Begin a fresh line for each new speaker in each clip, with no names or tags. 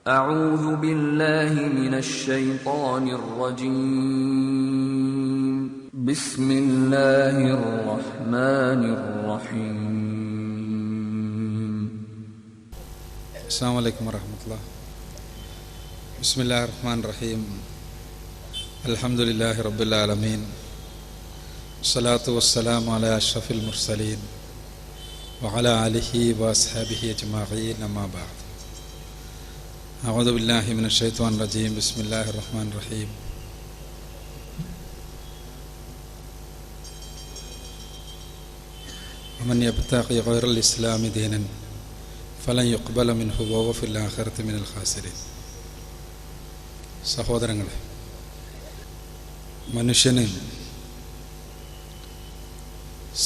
أعوذ بالله من الشيطان الرجيم بسم الله الرحمن الرحيم
السلام عليكم ورحمة الله. بسم الله الرحمن الرحيم. الحمد لله رب العالمين. الصلاة والسلام على أشرف المرسلين وعلى آله وأصحابه أجمعين. أما بعد. أعوذ بالله من الشيطان الرجيم. بسم الله الرحمن الرحيم. ومن يبتغي غير الإسلام دينا فلن يقبل منه وهو في الآخرة من الخاسرين. സഹോദരങ്ങളെ, മനുഷ്യന്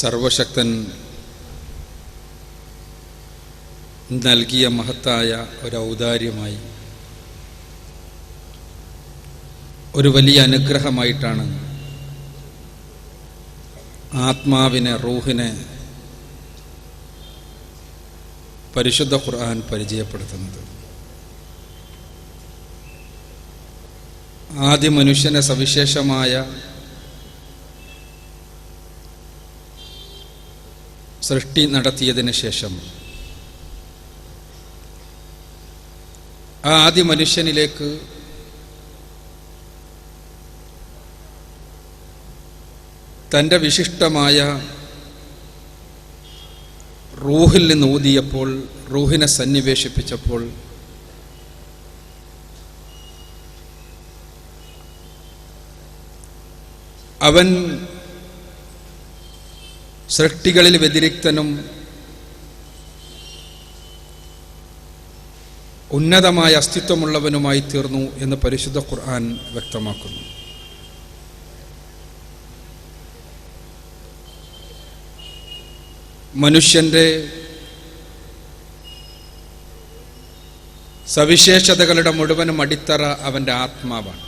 സർവശക്തൻ നൽകിയ മഹത്തായ ഒരു ഔദാര്യമായി, ഒരു വലിയ അനുഗ്രഹമായിട്ടാണ് ആത്മാവിനെ, റൂഹിനെ പരിശുദ്ധ ഖുർആൻ പരിചയപ്പെടുത്തുന്നത്. ആദ്യ മനുഷ്യനെ സവിശേഷമായ സൃഷ്ടി നടത്തിയതിന് ശേഷം ആ ആദ്യ മനുഷ്യനിലേക്ക് തൻ്റെ വിശിഷ്ടമായ റൂഹിൽ നിന്ന് ഊതിയപ്പോൾ, റൂഹിനെ സന്നിവേശിപ്പിച്ചപ്പോൾ അവൻ സൃഷ്ടികളിൽ വ്യതിരിക്തനും ഉന്നതമായ അസ്തിത്വമുള്ളവനുമായി തീർന്നു എന്ന് പരിശുദ്ധ ഖുർആൻ വ്യക്തമാക്കുന്നു. മനുഷ്യന്റെ സവിശേഷതകളുടെ മുഴുവനും അടിത്തറ അവൻ്റെ ആത്മാവാണ്.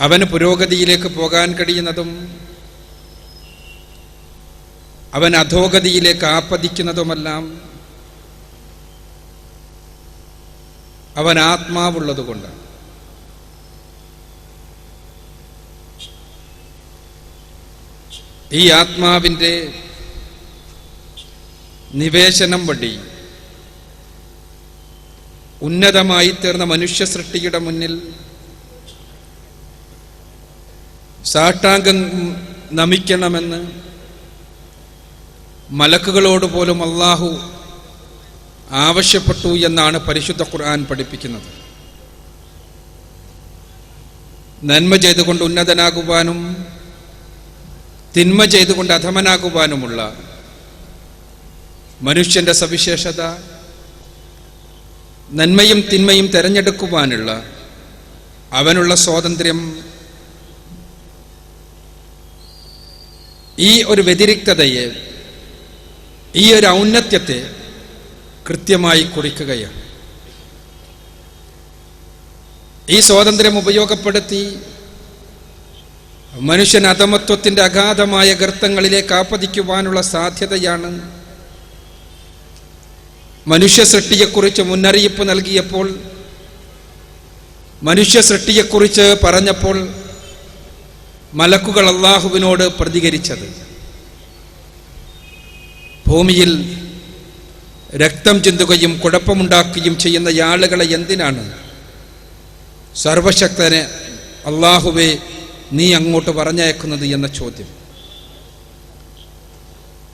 അവന് പുരോഗതിയിലേക്ക് പോകാൻ കഴിയുന്നതും അവൻ അധോഗതിയിലേക്ക് ആപ്പതിക്കുന്നതുമെല്ലാം അവൻ ആത്മാവുള്ളതുകൊണ്ടാണ്. ഈ ആത്മാവിൻ്റെ നിവേശനം വഴി ഉന്നതമായി തീർന്ന മനുഷ്യ സൃഷ്ടിയുടെ മുന്നിൽ സാഷ്ടാംഗം നമിക്കണമെന്ന് മലക്കുകളോട് പോലും അല്ലാഹു ആവശ്യപ്പെട്ടു എന്നാണ് പരിശുദ്ധ ഖുർആൻ പഠിപ്പിക്കുന്നത്. നന്മ ചെയ്തുകൊണ്ട് ഉന്നതനാകുവാനും തിന്മ ചെയ്തുകൊണ്ട് അധമനാകുവാനുമുള്ള മനുഷ്യന്റെ സവിശേഷത, നന്മയും തിന്മയും തിരഞ്ഞെടുക്കുവാനുള്ള അവനുള്ള സ്വാതന്ത്ര്യം, ഈ ഒരു വ്യതിരിക്തതയെ, ഈ ഒരു ഔന്നത്യത്തെ കൃത്യമായി കുറിക്കുകയാണ്. ഈ സ്വാതന്ത്ര്യം ഉപയോഗപ്പെടുത്തി മനുഷ്യൻ അധമത്വത്തിൻ്റെ അഗാധമായ ഗർത്തങ്ങളിലേക്ക് ആപ്പതിക്കുവാനുള്ള സാധ്യതയാണ് മനുഷ്യ സൃഷ്ടിയെക്കുറിച്ച് മുന്നറിയിപ്പ് നൽകിയപ്പോൾ, മനുഷ്യ സൃഷ്ടിയെക്കുറിച്ച് പറഞ്ഞപ്പോൾ മലക്കുകൾ അല്ലാഹുവിനോട് പ്രതികരിച്ചത്. ഭൂമിയിൽ രക്തം ചിന്തുകയും കുഴപ്പമുണ്ടാക്കുകയും ചെയ്യുന്ന ആളുകളെ എന്തിനാണ് സർവശക്തനെ അല്ലാഹുവേ നീ അങ്ങോട്ട് പറഞ്ഞയക്കുന്നത് എന്ന ചോദ്യം.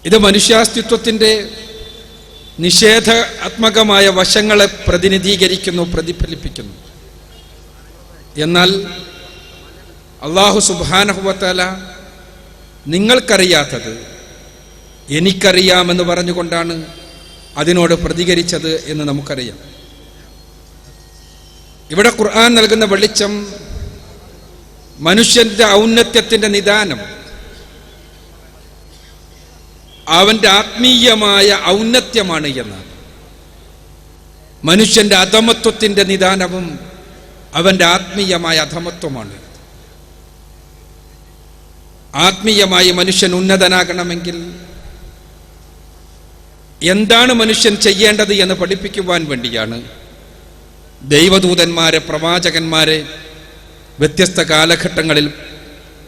ഇത് മനുഷ്യാസ്തിത്വത്തിൻ്റെ നിഷേധാത്മകമായ വശങ്ങളെ പ്രതിനിധീകരിക്കുന്നു, പ്രതിഫലിപ്പിക്കുന്നു. എന്നാൽ അല്ലാഹു സുബ്ഹാനഹു വ തആല നിങ്ങൾക്കറിയാത്തത് എനിക്കറിയാമെന്ന് പറഞ്ഞുകൊണ്ടാണ് അതിനോട് പ്രതികരിച്ചത് എന്ന് നമുക്കറിയാം. ഇവിടെ ഖുർആൻ നൽകുന്ന വെളിച്ചം മനുഷ്യന്റെ ഔന്നത്യത്തിന്റെ നിദാനം, അവന്റെ ആത്മീയമായ ഔന്നത്യമാണ് എന്നാണ്. മനുഷ്യന്റെ അധമത്വത്തിന്റെ നിദാനവും അവന്റെ ആത്മീയമായ അധമത്വമാണ്. ആത്മീയമായി മനുഷ്യൻ ഉന്നതനാകണമെങ്കിൽ എന്താണ് മനുഷ്യൻ ചെയ്യേണ്ടത് എന്ന് പഠിപ്പിക്കുവാൻ വേണ്ടിയാണ് ദൈവദൂതന്മാരെ, പ്രവാചകന്മാരെ വ്യത്യസ്ത കാലഘട്ടങ്ങളിൽ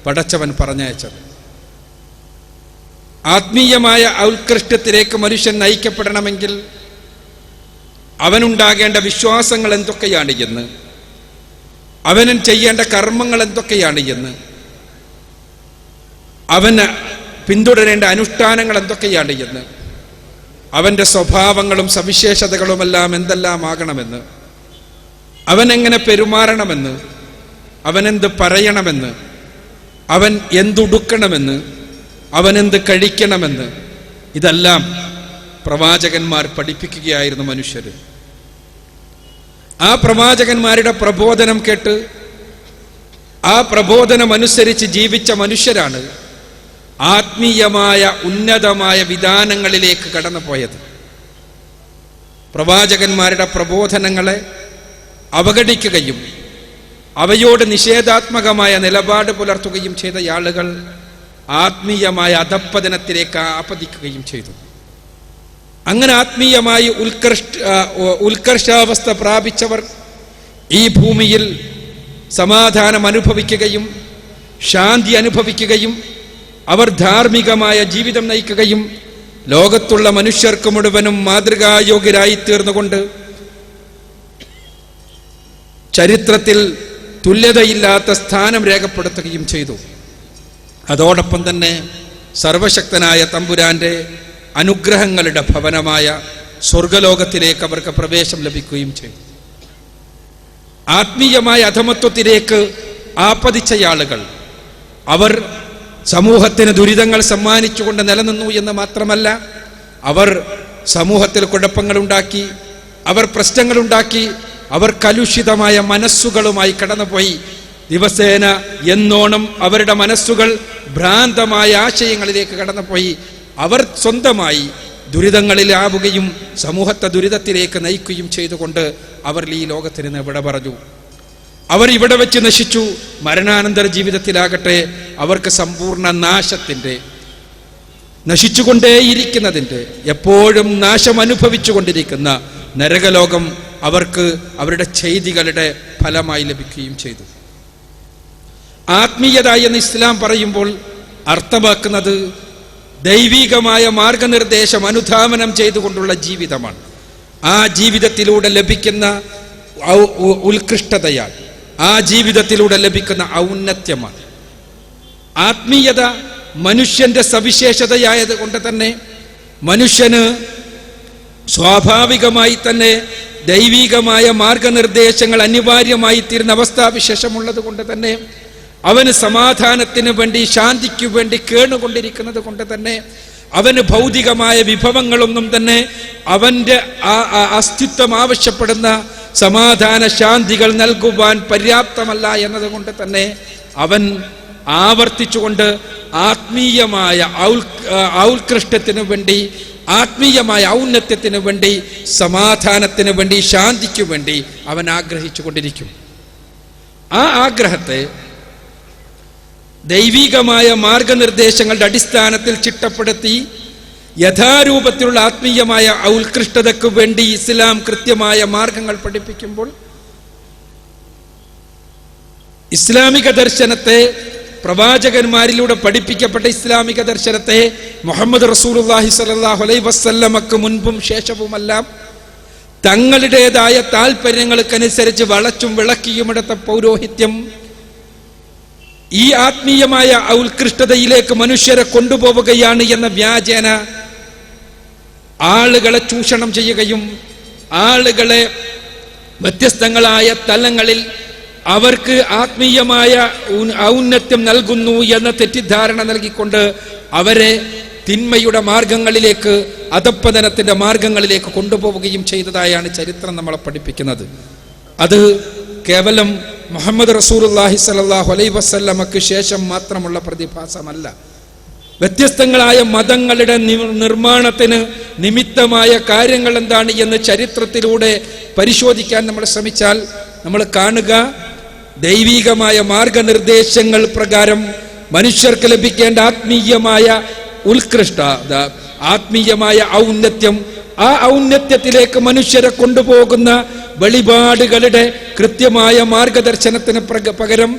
പടച്ചവൻ പറഞ്ഞയച്ചത്. ആത്മീയമായ ഉത്കൃഷ്ടത്തിലേക്ക് മനുഷ്യൻ നയിക്കപ്പെടണമെങ്കിൽ അവനുണ്ടാകേണ്ട വിശ്വാസങ്ങൾ എന്തൊക്കെയാണ് എന്ന്, അവന് ചെയ്യേണ്ട കർമ്മങ്ങൾ എന്തൊക്കെയാണ് എന്ന്, അവന് പിന്തുടരേണ്ട അനുഷ്ഠാനങ്ങൾ എന്തൊക്കെയാണ് എന്ന്, അവൻ്റെ സ്വഭാവങ്ങളും സവിശേഷതകളുമെല്ലാം എന്തെല്ലാമാകണമെന്ന്, അവനെങ്ങനെ പെരുമാറണമെന്ന്, അവനെന്ത് പറയണമെന്ന്, അവൻ എന്തുടുക്കണമെന്ന്, അവനെന്ത് കഴിക്കണമെന്ന്, ഇതെല്ലാം പ്രവാചകന്മാർ പഠിപ്പിക്കുകയായിരുന്നു മനുഷ്യർ. ആ പ്രവാചകന്മാരുടെ പ്രബോധനം കേട്ട് ആ പ്രബോധനമനുസരിച്ച് ജീവിച്ച മനുഷ്യരാണ് ആത്മീയമായ ഉന്നതമായ വിധാനങ്ങളിലേക്ക് കടന്നുപോയത്. പ്രവാചകന്മാരുടെ പ്രബോധനങ്ങളെ അവഗണിക്കുകയും അവയോട് നിഷേധാത്മകമായ നിലപാട് പുലർത്തുകയും ചെയ്ത ആളുകൾ ആത്മീയമായ അധപ്പതനത്തിലേക്ക് ആപതിക്കുകയും ചെയ്തു. അങ്ങനെ ആത്മീയമായി ഉത്കർഷാവസ്ഥ പ്രാപിച്ചവർ ഈ ഭൂമിയിൽ സമാധാനം അനുഭവിക്കുകയും ശാന്തി അനുഭവിക്കുകയും അവർ ധാർമ്മികമായ ജീവിതം നയിക്കുകയും ലോകത്തുള്ള മനുഷ്യർക്ക് മുഴുവനും മാതൃകായോഗ്യരായി തീർന്നുകൊണ്ട് ചരിത്രത്തിൽ തുല്യതയില്ലാത്ത സ്ഥാനം രേഖപ്പെടുത്തുകയും ചെയ്തു. അതോടൊപ്പം തന്നെ സർവശക്തനായ തമ്പുരാന്റെ അനുഗ്രഹങ്ങളുടെ ഭവനമായ സ്വർഗലോകത്തിലേക്ക് അവർക്ക് പ്രവേശം ലഭിക്കുകയും ചെയ്തു. ആത്മീയമായ അധമത്വത്തിലേക്ക് ആപതിച്ചയാളുകൾ അവർ സമൂഹത്തിന് ദുരിതങ്ങൾ സമ്മാനിച്ചുകൊണ്ട് നിലനിന്നു എന്ന് മാത്രമല്ല, അവർ സമൂഹത്തിൽ കുഴപ്പങ്ങളുണ്ടാക്കി, അവർ പ്രശ്നങ്ങളുണ്ടാക്കി, അവർ കലുഷിതമായ മനസ്സുകളുമായി കടന്നുപോയി. ദിവസേന എന്നോണം അവരുടെ മനസ്സുകൾ ഭ്രാന്തമായ ആശയങ്ങളിലേക്ക് കടന്നുപോയി. അവർ സ്വന്തമായി ദുരിതങ്ങളിലാവുകയും സമൂഹത്തെ ദുരിതത്തിലേക്ക് നയിക്കുകയും ചെയ്തുകൊണ്ട് അവർ ഈ ലോകത്തിന് വിട പറഞ്ഞു. അവർ ഇവിടെ വെച്ച് നശിച്ചു. മരണാനന്തര ജീവിതത്തിലാകട്ടെ അവർക്ക് സമ്പൂർണ്ണ നാശത്തിൻ്റെ, നശിച്ചുകൊണ്ടേയിരിക്കുന്നതിൻ്റെ, എപ്പോഴും നാശം അനുഭവിച്ചു കൊണ്ടിരിക്കുന്ന നരകലോകം അവർക്ക് അവരുടെ ചെയ്തികളുടെ ഫലമായി ലഭിക്കുകയും ചെയ്തു. ആത്മീയത എന്ന് ഇസ്ലാം പറയുമ്പോൾ അർത്ഥമാക്കുന്നത് ദൈവികമായ മാർഗനിർദ്ദേശം അനുധാവനം ചെയ്തുകൊണ്ടുള്ള ജീവിതമാണ്. ആ ജീവിതത്തിലൂടെ ലഭിക്കുന്ന ഉത്കൃഷ്ടതയാണ്, ആ ജീവിതത്തിലൂടെ ലഭിക്കുന്ന ഔന്നത്യമാണ്. ആത്മീയത മനുഷ്യന്റെ സവിശേഷതയായത് കൊണ്ട് തന്നെ മനുഷ്യന് സ്വാഭാവികമായി തന്നെ ദൈവികമായ മാർഗനിർദ്ദേശങ്ങൾ അനിവാര്യമായി തീരുന്ന അവസ്ഥാവിശേഷമുള്ളത് കൊണ്ട് തന്നെ അവന് സമാധാനത്തിന് വേണ്ടി, ശാന്തിക്ക് വേണ്ടി കേണുകൊണ്ടിരിക്കുന്നത് കൊണ്ട് തന്നെ അവന് ഭൗതികമായ വിഭവങ്ങളൊന്നും തന്നെ അവന്റെ അസ്തിത്വം ആവശ്യപ്പെടുന്ന സമാധാന ശാന്തികൾ നൽകുവാൻ പര്യാപ്തമല്ല എന്നതുകൊണ്ട് തന്നെ അവൻ ആവർത്തിച്ചുകൊണ്ട് ആത്മീയമായ ഔത്കൃഷ്ടത്തിനു വേണ്ടി, ആത്മീയമായ ഔന്നത്യത്തിനു വേണ്ടി, സമാധാനത്തിന് വേണ്ടി, ശാന്തിക്കു വേണ്ടി അവൻ ആഗ്രഹിച്ചു കൊണ്ടിരിക്കും. ആ ആഗ്രഹത്തെ ദൈവികമായ മാർഗനിർദ്ദേശങ്ങളുടെ അടിസ്ഥാനത്തിൽ ചിട്ടപ്പെടുത്തി യഥാരൂപത്തിലുള്ള ആത്മീയമായ ഉത്കൃഷ്ടതയ്ക്ക് വേണ്ടി ഇസ്ലാം കൃത്യമായ മാർഗങ്ങൾ പഠിപ്പിക്കുമ്പോൾ ഇസ്ലാമിക ദർശനത്തെ, പ്രവാചകന്മാരിലൂടെ പഠിപ്പിക്കപ്പെട്ട ഇസ്ലാമിക ദർശനത്തെ മുഹമ്മദ് റസൂലുള്ളാഹി സ്വല്ലല്ലാഹു അലൈഹി വസല്ലമക്ക് മുൻപും ശേഷവുമെല്ലാം തങ്ങളുടേതായ താല്പര്യങ്ങൾക്കനുസരിച്ച് വളച്ചും വിളക്കിയുമെടുത്ത പൗരോഹിത്യം ഈ ആത്മീയമായ ഉത്കൃഷ്ടതയിലേക്ക് മനുഷ്യരെ കൊണ്ടുപോവുകയാണ് എന്ന വ്യാജേന ആളുകളെ ചൂഷണം ചെയ്യുകയും ആളുകളെ വ്യത്യസ്തങ്ങളായ തലങ്ങളിൽ അവർക്ക് ആത്മീയമായ ഔന്നത്യം നൽകുന്നു എന്ന തെറ്റിദ്ധാരണ നൽകിക്കൊണ്ട് അവരെ തിന്മയുടെ മാർഗങ്ങളിലേക്ക്, അധപ്പതനത്തിന്റെ മാർഗങ്ങളിലേക്ക് കൊണ്ടുപോവുകയും ചെയ്തതായാണ് ചരിത്രം നമ്മളെ പഠിപ്പിക്കുന്നത്. അത് കേവലം മുഹമ്മദ് റസൂലുള്ളാഹി സ്വല്ലല്ലാഹു അലൈഹി വസല്ലമക്ക് ശേഷം മാത്രമുള്ള പ്രതിഭാസമല്ല. വ്യത്യസ്തങ്ങളായ മതങ്ങളുടെ നിർമ്മാണത്തിന് നിമിത്തമായ കാര്യങ്ങൾ എന്താണ് എന്ന് ചരിത്രത്തിലൂടെ പരിശോധിക്കാൻ നമ്മൾ ശ്രമിച്ചാൽ നമ്മൾ കാണുക, ദൈവികമായ മാർഗനിർദ്ദേശങ്ങൾ പ്രകാരം മനുഷ്യർക്ക് ലഭിക്കേണ്ട ആത്മീയമായ ഉത്കൃഷ്ടത, ആത്മീയമായ ഔന്നത്യം, ആ ഔന്നത്യത്തിലേക്ക് മനുഷ്യരെ കൊണ്ടുപോകുന്ന വെളിപാടുകളുടെ കൃത്യമായ മാർഗദർശനത്തിന് പകരം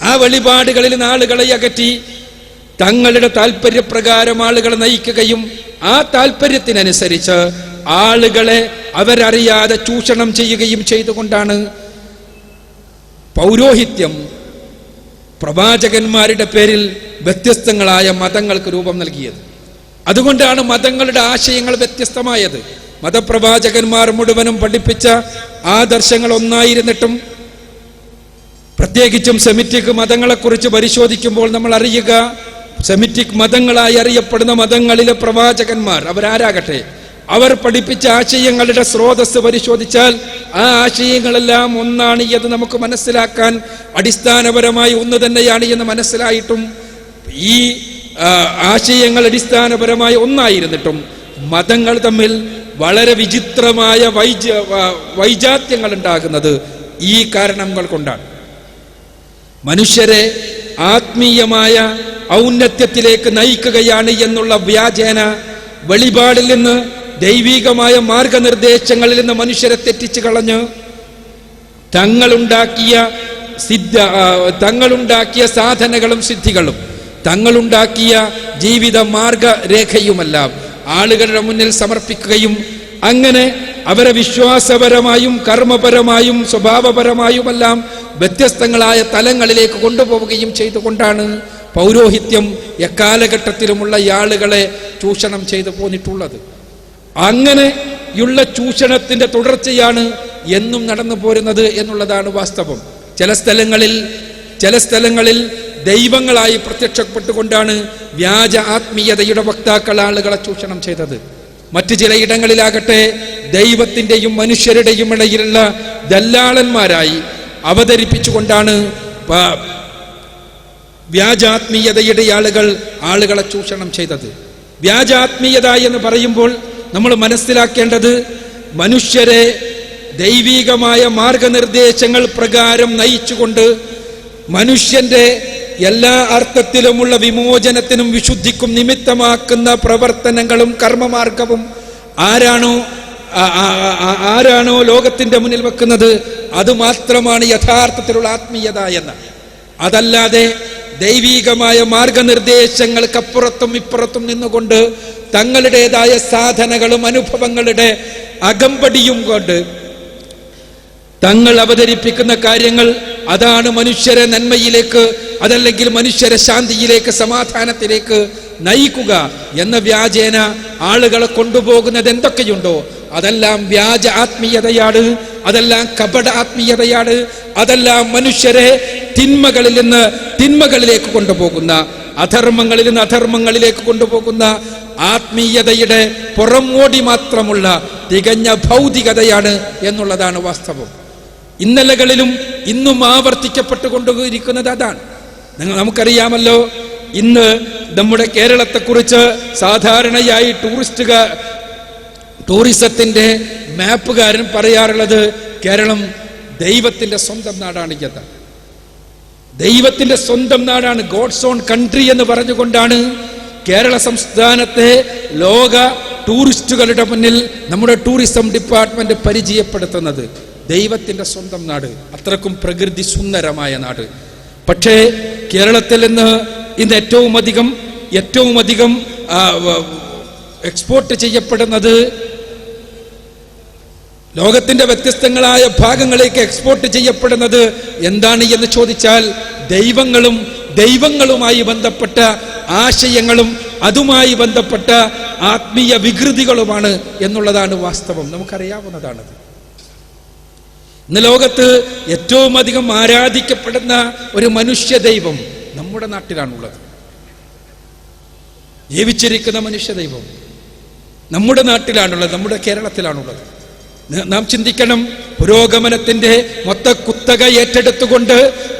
ആ വെളിപാടുകളിൽ നിന്ന് ആളുകളെ അകറ്റി തങ്ങളുടെ താല്പര്യപ്രകാരം ആളുകളെ നയിക്കുകയും ആ താല്പര്യത്തിനനുസരിച്ച് ആളുകളെ അവരറിയാതെ ചൂഷണം ചെയ്യുകയും ചെയ്തുകൊണ്ടാണ് പൗരോഹിത്യം പ്രവാചകന്മാരുടെ പേരിൽ വ്യത്യസ്തങ്ങളായ മതങ്ങൾക്ക് രൂപം നൽകിയത്. അതുകൊണ്ടാണ് മതങ്ങളുടെ ആശയങ്ങൾ വ്യത്യസ്തമായത്. മതപ്രവാചകന്മാർ മുഴുവനും പഠിപ്പിച്ച ആദർശങ്ങൾ ഒന്നായിരുന്നിട്ടും, പ്രത്യേകിച്ചും സെമിറ്റിക് മതങ്ങളെക്കുറിച്ച് പരിശോധിക്കുമ്പോൾ നമ്മൾ അറിയുക, സെമിറ്റിക് മതങ്ങളായി അറിയപ്പെടുന്ന മതങ്ങളിലെ പ്രവാചകന്മാർ അവരാരാകട്ടെ, അവർ പഠിപ്പിച്ച ആശയങ്ങളുടെ സ്രോതസ് പരിശോധിച്ചാൽ ആ ആശയങ്ങളെല്ലാം ഒന്നാണ് എന്ന് നമുക്ക് മനസ്സിലാക്കാൻ അടിസ്ഥാനപരമായി ഒന്ന് തന്നെയാണ് എന്ന് മനസ്സിലായിട്ടും, ഈ ആശയങ്ങൾ അടിസ്ഥാനപരമായി ഒന്നായിരുന്നിട്ടും മതങ്ങൾ തമ്മിൽ വളരെ വിചിത്രമായ വൈജാത്യങ്ങൾ ഉണ്ടാകുന്നത് ഈ കാരണങ്ങൾ കൊണ്ടാണ്. മനുഷ്യരെ ആത്മീയമായ ഔന്നത്യത്തിലേക്ക് നയിക്കുകയാണ് എന്നുള്ള വ്യാജേന വെളിപാടിൽ നിന്ന്, ദൈവികമായ മാർഗനിർദ്ദേശങ്ങളിൽ നിന്ന് മനുഷ്യരെ തെറ്റിച്ചു കളഞ്ഞ് തങ്ങളുണ്ടാക്കിയ സാധനകളും സിദ്ധികളും തങ്ങളുണ്ടാക്കിയ ജീവിത മാർഗരേഖയുമെല്ലാം ആളുകളുടെ മുന്നിൽ സമർപ്പിക്കുകയും അങ്ങനെ അവരെ വിശ്വാസപരമായും കർമ്മപരമായും സ്വഭാവപരമായുമെല്ലാം വ്യത്യസ്തങ്ങളായ തലങ്ങളിലേക്ക് കൊണ്ടുപോവുകയും ചെയ്തുകൊണ്ടാണ് പൗരോഹിത്യം എക്കാലഘട്ടത്തിലുമുള്ള ആളുകളെ ചൂഷണം ചെയ്തു പോന്നിട്ടുള്ളത്. അങ്ങനെയുള്ള ചൂഷണത്തിന്റെ തുടർച്ചയാണ് എന്നും നടന്നു പോരുന്നത് എന്നുള്ളതാണ് വാസ്തവം. ചില സ്ഥലങ്ങളിൽ ദൈവങ്ങളായി പ്രത്യക്ഷപ്പെട്ടുകൊണ്ടാണ് വ്യാജ ആത്മീയതയുടെ വക്താക്കൾ ആളുകളെ ചൂഷണം ചെയ്തത്. മറ്റു ചിലയിടങ്ങളിലാകട്ടെ ദൈവത്തിന്റെയും മനുഷ്യരുടെയും ഇടയിലുള്ള ദല്ലാളന്മാരായി അവതരിപ്പിച്ചുകൊണ്ടാണ് വ്യാജാത്മീയതയുടെ ആളുകളെ ചൂഷണം ചെയ്തത്. വ്യാജാത്മീയത എന്ന് പറയുമ്പോൾ നമ്മൾ മനസ്സിലാക്കേണ്ടത്, മനുഷ്യരെ ദൈവികമായ മാർഗനിർദ്ദേശങ്ങൾ പ്രകാരം നയിച്ചുകൊണ്ട് മനുഷ്യന്റെ എല്ലാ അർത്ഥത്തിലുമുള്ള വിമോചനത്തിനും വിശുദ്ധിക്കും നിമിത്തമാക്കുന്ന പ്രവർത്തനങ്ങളും കർമ്മമാർഗവും ആരാണോ ലോകത്തിന്റെ മുന്നിൽ വെക്കുന്നത്, അത് മാത്രമാണ് യഥാർത്ഥത്തിലുള്ള ആത്മീയത എന്ന്. അതല്ലാതെ ദൈവികമായ മാർഗനിർദ്ദേശങ്ങൾക്കപ്പുറത്തും ഇപ്പുറത്തും നിന്നുകൊണ്ട് തങ്ങളുടേതായ സാധനകളും അനുഭവങ്ങളുടെ അകമ്പടിയും കൊണ്ട് തങ്ങൾ അവതരിപ്പിക്കുന്ന കാര്യങ്ങൾ അതാണ് മനുഷ്യരെ നന്മയിലേക്ക്, അതല്ലെങ്കിൽ മനുഷ്യരെ ശാന്തിയിലേക്ക്, സമാധാനത്തിലേക്ക് നയിക്കുക എന്ന വ്യാജേന ആളുകളെ കൊണ്ടുപോകുന്നത് എന്തൊക്കെയുണ്ടോ അതെല്ലാം വ്യാജ ആത്മീയതയാണ്, അതെല്ലാം കപട ആത്മീയതയാണ്, അതെല്ലാം മനുഷ്യരെ തിന്മകളിൽ നിന്ന് തിന്മകളിലേക്ക് കൊണ്ടുപോകുന്ന, അധർമ്മങ്ങളിൽ നിന്ന് അധർമ്മങ്ങളിലേക്ക് കൊണ്ടുപോകുന്ന ആത്മീയതയുടെ പുറമോടി മാത്രമുള്ള തികഞ്ഞ ഭൗതികതയാണ് എന്നുള്ളതാണ് വാസ്തവം. ഇന്നലകളിലും ഇന്നും ആവർത്തിക്കപ്പെട്ടുകൊണ്ടിരിക്കുന്നത് അതാണ്. നമുക്കറിയാമല്ലോ, ഇന്ന് നമ്മുടെ കേരളത്തെക്കുറിച്ച് സാധാരണയായി ടൂറിസത്തിന്റെ മാപ്പുകാരൻ പറയാറുള്ളത് കേരളം ദൈവത്തിന്റെ സ്വന്തം നാടാണ് എന്ന്. ദൈവത്തിന്റെ സ്വന്തം നാടാണ്, ഗോഡ്സ് ഓൺ കൺട്രി എന്ന് പറഞ്ഞുകൊണ്ടാണ് കേരള സംസ്ഥാനത്തെ ലോക ടൂറിസ്റ്റുകളുടെ മുന്നിൽ നമ്മുടെ ടൂറിസം ഡിപ്പാർട്ട്മെന്റ് പരിചയപ്പെടുത്തുന്നത്. ദൈവത്തിന്റെ സ്വന്തം നാട്, അത്രക്കും പ്രകൃതി സുന്ദരമായ നാട്. പക്ഷേ കേരളത്തിൽ നിന്ന് ഇന്ന് ഏറ്റവും അധികം എക്സ്പോർട്ട് ചെയ്യപ്പെടുന്നത്, ലോകത്തിന്റെ വ്യത്യസ്തങ്ങളായ ഭാഗങ്ങളിലേക്ക് എക്സ്പോർട്ട് ചെയ്യപ്പെടുന്നത് എന്താണ് എന്ന് ചോദിച്ചാൽ ദൈവങ്ങളുമായി ബന്ധപ്പെട്ട ആശയങ്ങളും അതുമായി ബന്ധപ്പെട്ട ആത്മീയ വികൃതികളുമാണ് എന്നുള്ളതാണ് വാസ്തവം. നമുക്കറിയാവുന്നതാണത്. ഇന്ന് ലോകത്ത് ഏറ്റവും അധികം ആരാധിക്കപ്പെടുന്ന ഒരു മനുഷ്യ ദൈവം നമ്മുടെ നാട്ടിലാണുള്ളത്. ജീവിച്ചിരിക്കുന്ന മനുഷ്യ ദൈവം നമ്മുടെ നാട്ടിലാണുള്ളത്, നമ്മുടെ കേരളത്തിലാണുള്ളത്. നാം ചിന്തിക്കണം, പുരോഗമനത്തിന്റെ മൊത്ത കുത്തക ഏറ്റെടുത്തുകൊണ്ട്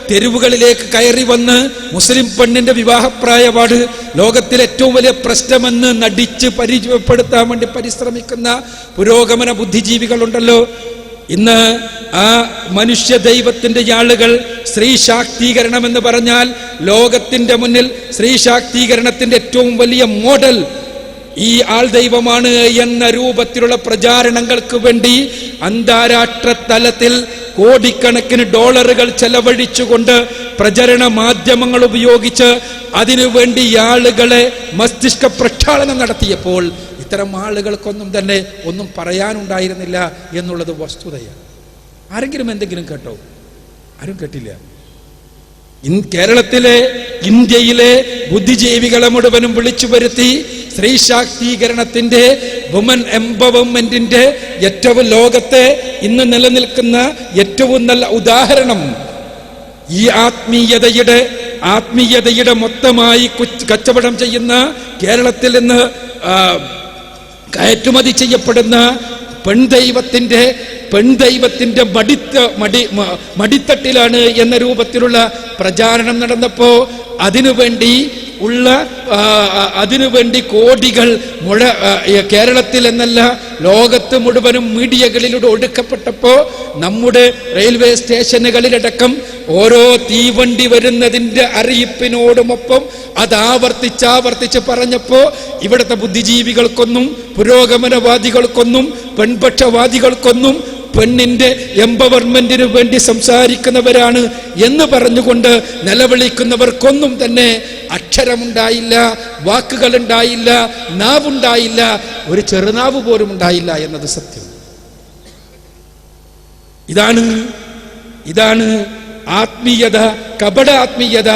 തെരുവുകളിലേക്ക് കയറി വന്ന് മുസ്ലിം പെണ്ണിന്റെ വിവാഹപ്രായപാട് ലോകത്തിലെ ഏറ്റവും വലിയ പ്രശ്നമെന്ന് നടിച്ച് പരിചയപ്പെടുത്താൻ വേണ്ടി പരിശ്രമിക്കുന്ന പുരോഗമന ബുദ്ധിജീവികളുണ്ടല്ലോ. ഇന്ന് ആ മനുഷ്യ ദൈവത്തിന്റെ ആളുകൾ സ്ത്രീ ശാക്തീകരണം എന്ന് പറഞ്ഞാൽ ലോകത്തിന്റെ മുന്നിൽ സ്ത്രീ ശാക്തീകരണത്തിന്റെ ഏറ്റവും വലിയ മോഡൽ ഈ ആൾ ദൈവമാണ് എന്ന രൂപത്തിലുള്ള പ്രചാരണങ്ങൾക്ക് വേണ്ടി അന്താരാഷ്ട്ര തലത്തിൽ കോടിക്കണക്കിന് ഡോളറുകൾ ചെലവഴിച്ചുകൊണ്ട് പ്രചരണ മാധ്യമങ്ങൾ ഉപയോഗിച്ച് അതിനുവേണ്ടി ആളുകളെ മസ്തിഷ്ക പ്രക്ഷാളനം നടത്തിയപ്പോൾ ഇത്തരം ആളുകൾക്കൊന്നും തന്നെ ഒന്നും പറയാനുണ്ടായിരുന്നില്ല എന്നുള്ളത് വസ്തുതയാണ്. ആരെങ്കിലും എന്തെങ്കിലും കേട്ടോ? ആരും കേട്ടില്ല. കേരളത്തിലെ ഇന്ത്യയിലെ ബുദ്ധിജീവികളെ മുഴുവനും വിളിച്ചു വരുത്തി സ്ത്രീ ശാക്തീകരണത്തിന്റെ വുമൻ എംപവർമെന്റിന്റെ ഏറ്റവും ലോകത്തെ ഇന്ന് നിലനിൽക്കുന്ന ഏറ്റവും നല്ല ഉദാഹരണം ഈ ആത്മീയതയുടെ മൊത്തമായി കച്ചവടം ചെയ്യുന്ന കേരളത്തിൽ നിന്ന് കയറ്റുമതി ചെയ്യപ്പെടുന്ന പെൺദൈവത്തിന്റെ മടിത്തട്ടിലാണ് എന്ന രൂപത്തിലുള്ള പ്രചാരണം നടന്നപ്പോ അതിനുവേണ്ടി കോടികൾ കേരളത്തിൽ എന്നല്ല ലോകത്ത് മുഴുവനും മീഡിയകളിലൂടെ ഒടുക്കപ്പെട്ടപ്പോ നമ്മുടെ റെയിൽവേ സ്റ്റേഷനുകളിലടക്കം ഓരോ തീവണ്ടി വരുന്നതിന്റെ അറിയിപ്പിനോടുമൊപ്പം അത് ആവർത്തിച്ച് പറഞ്ഞപ്പോ ഇവിടുത്തെ ബുദ്ധിജീവികൾക്കൊന്നും പുരോഗമനവാദികൾക്കൊന്നും പെൺപക്ഷവാദികൾക്കൊന്നും പെണ്ണിന്റെ എംപവർമെന്റിനു വേണ്ടി സംസാരിക്കുന്നവരാണ് എന്ന് പറഞ്ഞുകൊണ്ട് നിലവിളിക്കുന്നവർക്കൊന്നും തന്നെ അക്ഷരമുണ്ടായില്ല, വാക്കുകളുണ്ടായില്ല, നാവുണ്ടായില്ല, ഒരു ചെറുനാവ് പോലും ഉണ്ടായില്ല എന്നത് സത്യം. ഇതാണ് ആത്മീയത, കപട ആത്മീയത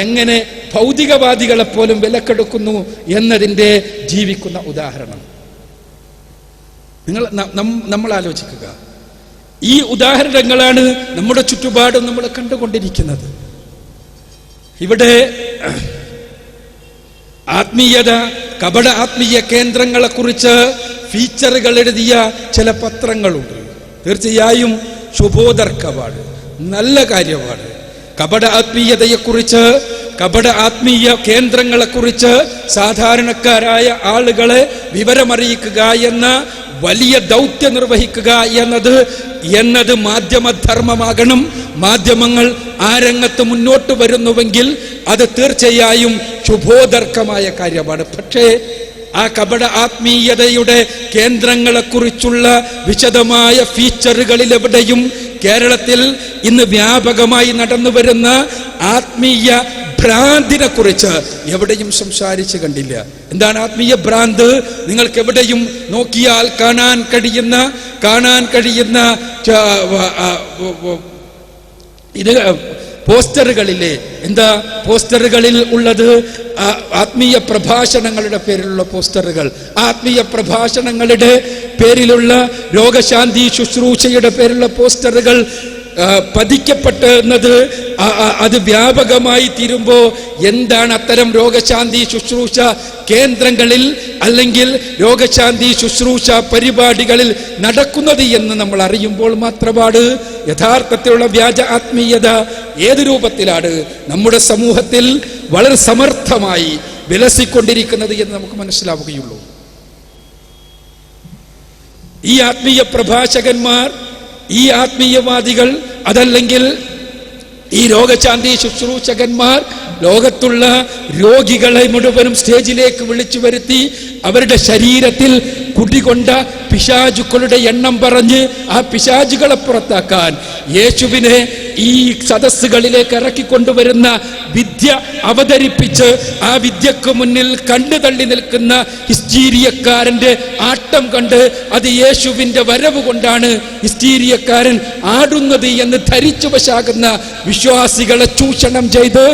എങ്ങനെ ഭൗതികവാദികളെ പോലും വിലക്കെടുക്കുന്നു എന്നതിൻ്റെ ജീവിക്കുന്ന ഉദാഹരണം. നമ്മൾ ആലോചിക്കുക, ഈ ഉദാഹരണങ്ങളാണ് നമ്മുടെ ചുറ്റുപാടും നമ്മൾ കണ്ടുകൊണ്ടിരിക്കുന്നത്. ഇവിടെ ആത്മീയത, കപട ആത്മീയ കേന്ദ്രങ്ങളെ കുറിച്ച് ഫീച്ചറുകൾ എഴുതിയ ചില പത്രങ്ങളുണ്ട്. തീർച്ചയായും ശുഭോദർക്കമാണ്, നല്ല കാര്യമാണ്. കപട ആത്മീയതയെക്കുറിച്ച്, കപട ആത്മീയ കേന്ദ്രങ്ങളെ കുറിച്ച് സാധാരണക്കാരായ ആളുകളെ വിവരമറിയിക്കുക എന്ന വലിയ ദൗത്യം നിർവഹിക്കുക എന്നത് മാധ്യമധർമ്മമാകണം. മാധ്യമങ്ങൾ ആ രംഗത്ത് മുന്നോട്ട് വരുന്നുവെങ്കിൽ അത് തീർച്ചയായും ശുഭോദർക്കമായ കാര്യമാണ്. പക്ഷേ ആ കപട ആത്മീയതയുടെ കേന്ദ്രങ്ങളെക്കുറിച്ചുള്ള വിശദമായ ഫീച്ചറുകളിലെവിടെയും കേരളത്തിൽ ഇന്ന് വ്യാപകമായി നടന്നു വരുന്ന ആത്മീയ ഭ്രാന്തിനെ കുറിച്ച് എവിടെയും സംസാരിച്ച് കണ്ടില്ല. എന്താണ് ആത്മീയ ഭ്രാന്ത്? നിങ്ങൾക്ക് എവിടെയും നോക്കിയാൽ കാണാൻ കഴിയുന്ന ഇത് പോസ്റ്ററുകളില്ലേ? എന്താ പോസ്റ്ററുകളിൽ ഉള്ളത്? ആത്മീയ പ്രഭാഷണങ്ങളുടെ പേരിലുള്ള പോസ്റ്ററുകൾ, ആത്മീയ പ്രഭാഷണങ്ങളുടെ പേരിലുള്ള രോഗശാന്തി ശുശ്രൂഷയുടെ പേരിലുള്ള പോസ്റ്ററുകൾ പതിക്കപ്പെട്ടെന്നത് അത് വ്യാപകമായി തീരുമ്പോ എന്താണ് അത്തരം രോഗശാന്തി ശുശ്രൂഷ കേന്ദ്രങ്ങളിൽ അല്ലെങ്കിൽ രോഗശാന്തി ശുശ്രൂഷ പരിപാടികളിൽ നടക്കുന്നത് എന്ന് നമ്മൾ അറിയുമ്പോൾ മാത്രമാണ് യഥാർത്ഥത്തിലുള്ള വ്യാജ ആത്മീയത ഏത് രൂപത്തിലാണ് നമ്മുടെ സമൂഹത്തിൽ വളരെ സമർത്ഥമായി വിലസിക്കൊണ്ടിരിക്കുന്നത് എന്ന് നമുക്ക് മനസ്സിലാവുകയുള്ളൂ. ഈ ആത്മീയ പ്രഭാഷകന്മാർ, ഈ ആത്മീയവാദികൾ, അതല്ലെങ്കിൽ ഈ രോഗശാന്തി ശുശ്രൂഷകന്മാർ ലോകത്തുള്ള രോഗികളെ മുഴുവനും സ്റ്റേജിലേക്ക് വിളിച്ചു വരുത്തി അവരുടെ ശരീരത്തിൽ കുടികൊണ്ട പിശാചുക്കളുടെ എണ്ണം പറഞ്ഞ് ആ പിശാചുകളെ പുറത്താക്കാൻ യേശുവിനെ ഈ സദസ്സുകളിലേക്ക് ഇറക്കിക്കൊണ്ടുവരുന്ന വിദ്യ അവതരിപ്പിച്ച് ആ വിദ്യക്ക് മുന്നിൽ കണ്ടു തള്ളി നിൽക്കുന്ന ഹിസ്റ്റീരിയക്കാരന്റെ ആട്ടം കണ്ട് അത് യേശുവിന്റെ വരവ് കൊണ്ടാണ് ഹിസ്റ്റീരിയക്കാരൻ ആടുന്നത് എന്ന് ധരിച്ചു വശാകുന്ന വിശ്വാസികളെ ചൂഷണം ചെയ്ത്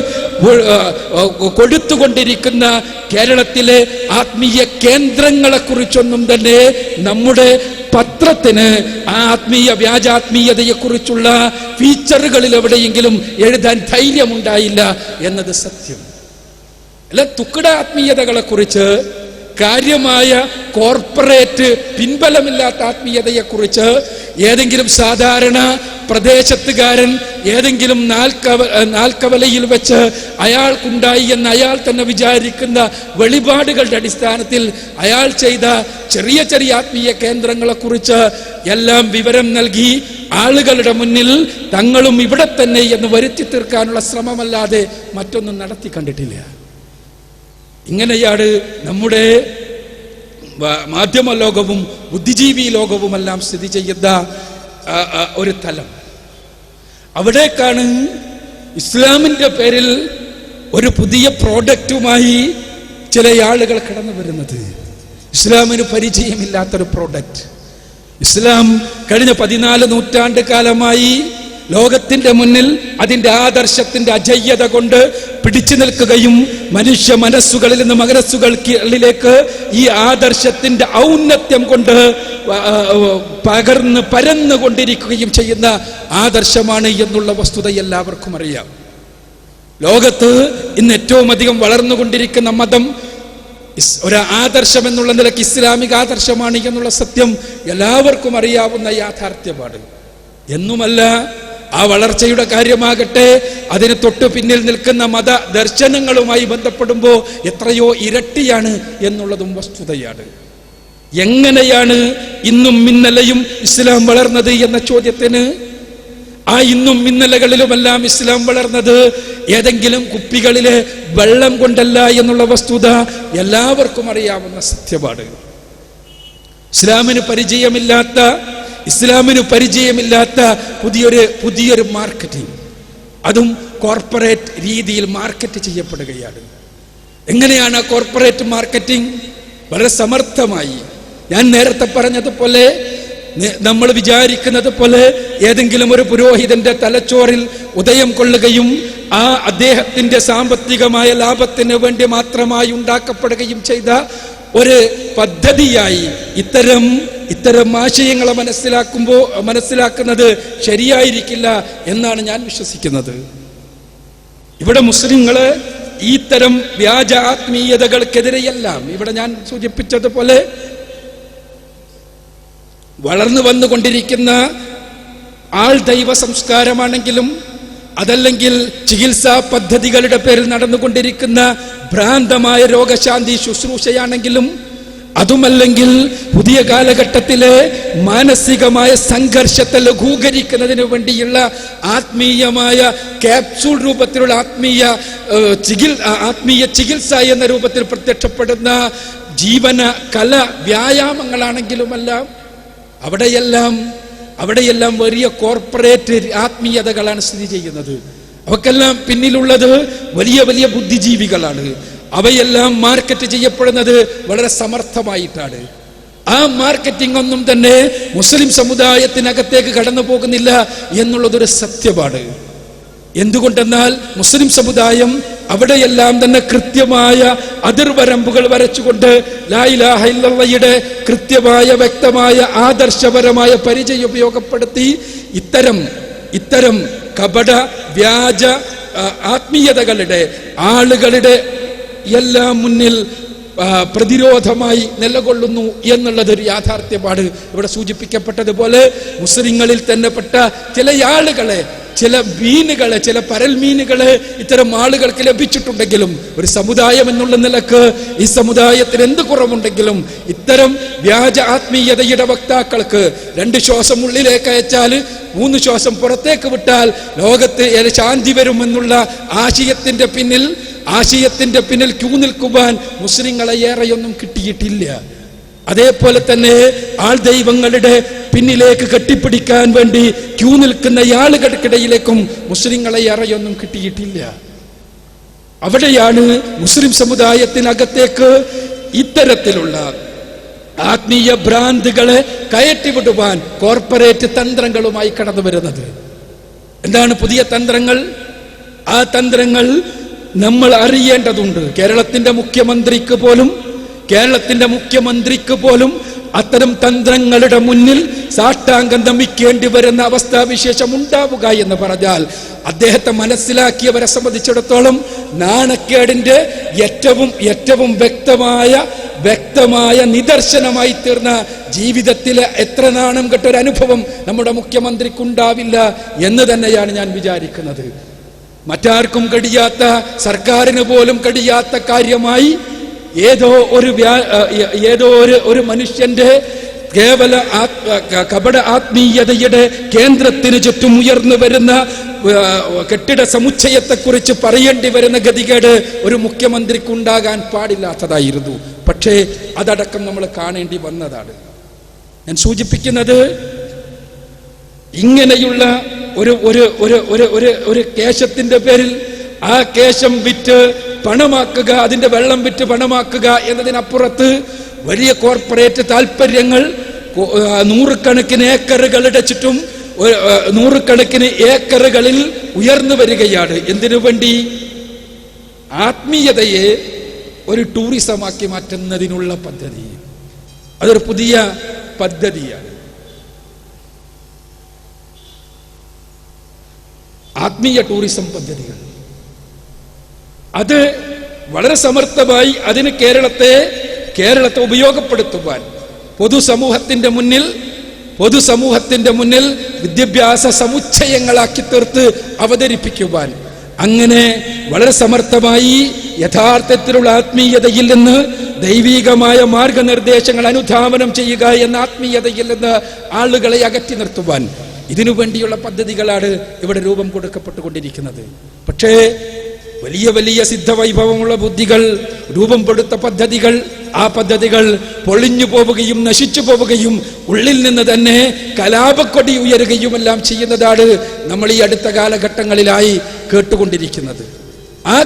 കൊടുത്തുകൊണ്ടിരിക്കുന്ന കേരളത്തിലെ ആത്മീയ കേന്ദ്രങ്ങളെ കുറിച്ചൊന്നും തന്നെ നമ്മുടെ പത്രത്തിന് ആ വ്യാജാത്മീയതയെ കുറിച്ചുള്ള ഫീച്ചറുകളിൽ എവിടെയെങ്കിലും എഴുതാൻ ധൈര്യമുണ്ടായില്ല എന്നത് സത്യം. അല്ല, തുക്കട ആത്മീയതകളെ കുറിച്ച്, കാര്യമായ കോർപ്പറേറ്റ് പിൻബലമില്ലാത്ത ആത്മീയതയെ കുറിച്ച് ഏതെങ്കിലും സാധാരണ പ്രദേശത്തുകാരൻ ഏതെങ്കിലും നാൽക്കവലയിൽ വെച്ച് അയാൾക്കുണ്ടായി എന്ന് അയാൾ തന്നെ വിചാരിക്കുന്ന വെളിപാടുകളുടെ അടിസ്ഥാനത്തിൽ അയാൾ ചെയ്ത ചെറിയ ചെറിയ ആത്മീയ കേന്ദ്രങ്ങളെ കുറിച്ച് എല്ലാം വിവരം നൽകി ആളുകളുടെ മുന്നിൽ തങ്ങളും ഇവിടെ തന്നെ എന്ന് വരുത്തി തീർക്കാനുള്ള ശ്രമമല്ലാതെ മറ്റൊന്നും നടത്തി കണ്ടിട്ടില്ല. ഇങ്ങനെയാണ് നമ്മുടെ മാധ്യമ ലോകവും ബുദ്ധിജീവി ലോകവുമെല്ലാം സ്ഥിതി ചെയ്യുന്ന ഒരു തലം. അവിടേക്കാണ് ഇസ്ലാമിന്റെ പേരിൽ ഒരു പുതിയ പ്രോഡക്റ്റുമായി ചില ആളുകൾ കടന്നു വരുന്നത്. ഇസ്ലാമിന് പരിചയമില്ലാത്തൊരു പ്രോഡക്റ്റ്. ഇസ്ലാം കഴിഞ്ഞ 14 നൂറ്റാണ്ട് കാലമായി ലോകത്തിന്റെ മുന്നിൽ അതിന്റെ ആദർശത്തിന്റെ അജയ്യത കൊണ്ട് പിടിച്ചു നിൽക്കുകയും മനുഷ്യ മനസ്സുകളിൽ നിന്ന് മനസ്സുകളിലേക്ക് ഈ ആദർശത്തിന്റെ ഔന്നത്യം കൊണ്ട് പരന്നുകൊണ്ടിരിക്കുകയും ചെയ്യുന്ന ആദർശമാണ് എന്നുള്ള വസ്തുത എല്ലാവർക്കും അറിയാം. ലോകത്ത് ഇന്ന് ഏറ്റവും അധികം വളർന്നുകൊണ്ടിരിക്കുന്ന മതം ഒരു ആദർശം എന്നുള്ള നിലയ്ക്ക് ഇസ്ലാമിക ആദർശമാണ് എന്നുള്ള സത്യം എല്ലാവർക്കും അറിയാവുന്ന യാഥാർത്ഥ്യമാണ്. എന്നുമല്ല, ആ വളർച്ചയുടെ കാര്യമാകട്ടെ അതിന് തൊട്ടു പിന്നിൽ നിൽക്കുന്ന മത ദർശനങ്ങളുമായി ബന്ധപ്പെടുമ്പോൾ എത്രയോ ഇരട്ടിയാണ് എന്നുള്ളതും വസ്തുതയാണ്. എങ്ങനെയാണ് ഇന്നും ഇന്നലെയും ഇസ്ലാം വളർന്നത് എന്ന ചോദ്യത്തിന് ആ ഇന്നും ഇന്നലകളിലുമെല്ലാം ഇസ്ലാം വളർന്നത് ഏതെങ്കിലും കുപ്പികളിലെ വെള്ളം കൊണ്ടല്ല എന്നുള്ള വസ്തുത എല്ലാവർക്കും അറിയാവുന്ന സത്യമാണ്. ഇസ്ലാമിന് പരിചയമില്ലാത്ത പുതിയൊരു മാർക്കറ്റിംഗ്, അതും കോർപ്പറേറ്റ് രീതിയിൽ മാർക്കറ്റ് ചെയ്യപ്പെടുകയാണ്. എങ്ങനെയാണ് കോർപ്പറേറ്റ് മാർക്കറ്റിംഗ്? വളരെ സമർത്ഥമായി. ഞാൻ നേരത്തെ പറഞ്ഞതുപോലെ നമ്മൾ വിചാരിക്കുന്നത് പോലെ ഏതെങ്കിലും ഒരു പുരോഹിതന്റെ തലച്ചോറിൽ ഉദയം കൊള്ളുകയും ആ അദ്ദേഹത്തിന്റെ സാമ്പത്തികമായ ലാഭത്തിന് വേണ്ടി മാത്രമായി ഉണ്ടാക്കപ്പെടുകയും ചെയ്ത ഒരു പദ്ധതിയായി ഇത്തരം ആശയങ്ങളെ മനസ്സിലാക്കുന്നത് ശരിയായിരിക്കില്ല എന്നാണ് ഞാൻ വിശ്വസിക്കുന്നത്. ഇവിടെ മുസ്ലിങ്ങള് ഇത്തരം വ്യാജ ആത്മീയതകൾക്കെതിരെയെല്ലാം ഇവിടെ ഞാൻ സൂചിപ്പിച്ചതുപോലെ വളർന്നു വന്നുകൊണ്ടിരിക്കുന്ന ദൈവ സംസ്കാരമാണെങ്കിലും അതല്ലെങ്കിൽ ചികിത്സാ പദ്ധതികളുടെ പേരിൽ നടന്നുകൊണ്ടിരിക്കുന്ന ഭ്രാന്തമായ രോഗശാന്തി ശുശ്രൂഷയാണെങ്കിലും അതുമല്ലെങ്കിൽ പുതിയ കാലഘട്ടത്തിലെ മാനസികമായ സംഘർഷത്തെ ലഘൂകരിക്കുന്നതിന് വേണ്ടിയുള്ള ആത്മീയമായ ക്യാപ്സൂൾ രൂപത്തിലുള്ള ആത്മീയ ചികിത്സ എന്ന രൂപത്തിൽ പ്രത്യക്ഷപ്പെടുന്ന ജീവന കല വ്യായാമങ്ങളാണെങ്കിലുമെല്ലാം അവിടെയെല്ലാം വലിയ കോർപ്പറേറ്റ് ആത്മീയതകളാണ് സ്ഥിതി ചെയ്യുന്നത്. അവക്കെല്ലാം പിന്നിലുള്ളത് വലിയ വലിയ ബുദ്ധിജീവികളാണ്. അവയെല്ലാം മാർക്കറ്റ് ചെയ്യപ്പെടുന്നത് വളരെ സമർത്ഥമായിട്ടാണ്. ആ മാർക്കറ്റിംഗ് ഒന്നും തന്നെ മുസ്ലിം സമുദായത്തിനകത്തേക്ക് കടന്നു പോകുന്നില്ല എന്നുള്ളതൊരു സത്യമാണ്. എന്തുകൊണ്ടെന്നാൽ മുസ്ലിം സമുദായം അവിടെയെല്ലാം തന്നെ കൃത്യമായ അതിർവരമ്പുകൾ വരച്ചുകൊണ്ട് ലാ ഇലാഹ ഇല്ലല്ലാഹയുടെ കൃത്യമായ വ്യക്തമായ ആദർശപരമായ പരിചയം ഉപയോഗപ്പെടുത്തി ഇത്തരം കപട വ്യാജ ആത്മീയതകളുടെ ആളുകളുടെ എല്ലാം മുന്നിൽ പ്രതിരോധമായി നിലകൊള്ളുന്നു എന്നുള്ളതൊരു യാഥാർത്ഥ്യമാണ്. ഇവിടെ സൂചിപ്പിക്കപ്പെട്ടതുപോലെ മുസ്ലിങ്ങളിൽ തന്നെ പെട്ട ചില ആളുകളെ, ചില മീനുകളെ, ചില പരൽമീനുകളെ ഇത്തരം ആളുകൾക്ക് ലഭിച്ചിട്ടുണ്ടെങ്കിലും ഒരു സമുദായം എന്നുള്ള നിലക്ക് ഈ സമുദായത്തിന് എന്ത് കുറവുണ്ടെങ്കിലും ഇത്തരം വ്യാജ ആത്മീയതയുടെ വക്താക്കൾക്ക് 2 ശ്വാസം ഉള്ളിലേക്ക് അയച്ചാൽ 3 ശ്വാസം പുറത്തേക്ക് വിട്ടാൽ ലോകത്ത് ശാന്തി വരുമെന്നുള്ള ആശയത്തിന്റെ പിന്നിൽ ക്യൂ നിൽക്കുവാൻ മുസ്ലിങ്ങളെ ഏറെയൊന്നും കിട്ടിയിട്ടില്ല. അതേപോലെ തന്നെ ദൈവങ്ങളുടെ പിന്നിലേക്ക് കെട്ടിപ്പിടിക്കാൻ വേണ്ടി ക്യൂ നിൽക്കുന്ന ആളുകൾക്കിടയിലേക്കും മുസ്ലിങ്ങളെ ഏറെയൊന്നും കിട്ടിയിട്ടില്ല. അവിടെയാണ് മുസ്ലിം സമുദായത്തിനകത്തേക്ക് ഇത്തരത്തിലുള്ള ആത്മീയ ഭ്രാന്തുകളെ കയറ്റിവിടുവാൻ കോർപ്പറേറ്റ് തന്ത്രങ്ങളുമായി കടന്നു വരുന്നത്. എന്താണ് പുതിയ തന്ത്രങ്ങൾ? ആ തന്ത്രങ്ങൾ നമ്മൾ അറിയേണ്ടതുണ്ട്. കേരളത്തിന്റെ മുഖ്യമന്ത്രിക്ക് പോലും അത്തരം തന്ത്രങ്ങളുടെ മുന്നിൽ സാഷ്ടാംഗം നമിക്കേണ്ടി വരുന്ന അവസ്ഥാവിശേഷം ഉണ്ടാവുക എന്ന് പറഞ്ഞാൽ അദ്ദേഹത്തെ മനസ്സിലാക്കിയവരെ സംബന്ധിച്ചിടത്തോളം നാണക്കേടിന്റെ ഏറ്റവും വ്യക്തമായ വ്യക്തമായ നിദർശനമായി തീർന്ന ജീവിതത്തിലെ എത്ര നാണം കെട്ടൊരു അനുഭവം നമ്മുടെ മുഖ്യമന്ത്രിക്കുണ്ടാവില്ല എന്ന് തന്നെയാണ് ഞാൻ വിചാരിക്കുന്നത്. മറ്റാർക്കും കഴിയാത്ത, സർക്കാരിന് പോലും കഴിയാത്ത കാര്യമായി ഏതോ ഒരു മനുഷ്യന്റെ കേവല കപട ആത്മീയതയുടെ കേന്ദ്രത്തിന് ചുറ്റും ഉയർന്നു വരുന്ന കെട്ടിട സമുച്ചയത്തെക്കുറിച്ച് പറയേണ്ടി വരുന്ന ഗതികേട് ഒരു മുഖ്യമന്ത്രിക്കുണ്ടാകാൻ പാടില്ലാത്തതായിരുന്നു. പക്ഷേ അതടക്കം നമ്മൾ കാണേണ്ടി വന്നതാണ്. ഞാൻ സൂചിപ്പിക്കുന്നത്, ഇങ്ങനെയുള്ള ഒരു കേശത്തിന്റെ പേരിൽ ആ കേശം വിറ്റ് പണമാക്കുക, അതിന്റെ വെള്ളം വിറ്റ് പണമാക്കുക എന്നതിനപ്പുറത്ത് വലിയ കോർപ്പറേറ്റ് താല്പര്യങ്ങൾ നൂറുകണക്കിന് ഏക്കറുകളുടെ ചുറ്റും നൂറുകണക്കിന് ഏക്കറുകളിൽ ഉയർന്നു വരികയാണ്. എന്തിനു വേണ്ടി? ആത്മീയതയെ ഒരു ടൂറിസമാക്കി മാറ്റുന്നതിനുള്ള പദ്ധതി. അതൊരു പുതിയ പദ്ധതിയാണ്. ആത്മീയ ടൂറിസം പദ്ധതികൾ അത് വളരെ സമർത്ഥമായി അതിന് കേരളത്തെ ഉപയോഗപ്പെടുത്തുവാൻ പൊതുസമൂഹത്തിന്റെ മുന്നിൽ വിദ്യാഭ്യാസ സമുച്ചയങ്ങളാക്കി തീർത്ത് അവതരിപ്പിക്കുവാൻ, അങ്ങനെ വളരെ സമർത്ഥമായി യഥാർത്ഥത്തിലുള്ള ആത്മീയതയിൽ നിന്ന് ദൈവികമായ മാർഗനിർദ്ദേശങ്ങൾ അനുധാവനം ചെയ്യുക എന്ന ആത്മീയതയിൽ നിന്ന് ആളുകളെ അകറ്റി നിർത്തുവാൻ ഇതിനു വേണ്ടിയുള്ള പദ്ധതികളാണ് ഇവിടെ രൂപം കൊടുക്കപ്പെട്ടുകൊണ്ടിരിക്കുന്നത്. പക്ഷേ വലിയ വലിയ സിദ്ധവൈഭവമുള്ള ബുദ്ധികൾ രൂപം കൊടുത്ത പദ്ധതികൾ, ആ പദ്ധതികൾ പൊളിഞ്ഞു പോവുകയും നശിച്ചു പോവുകയും ഉള്ളിൽ നിന്ന് തന്നെ കലാപക്കൊടി ഉയരുകയുമെല്ലാം ചെയ്യുന്നതാണ് നമ്മൾ ഈ അടുത്ത കാലഘട്ടങ്ങളിലായി കേട്ടുകൊണ്ടിരിക്കുന്നത്. ആ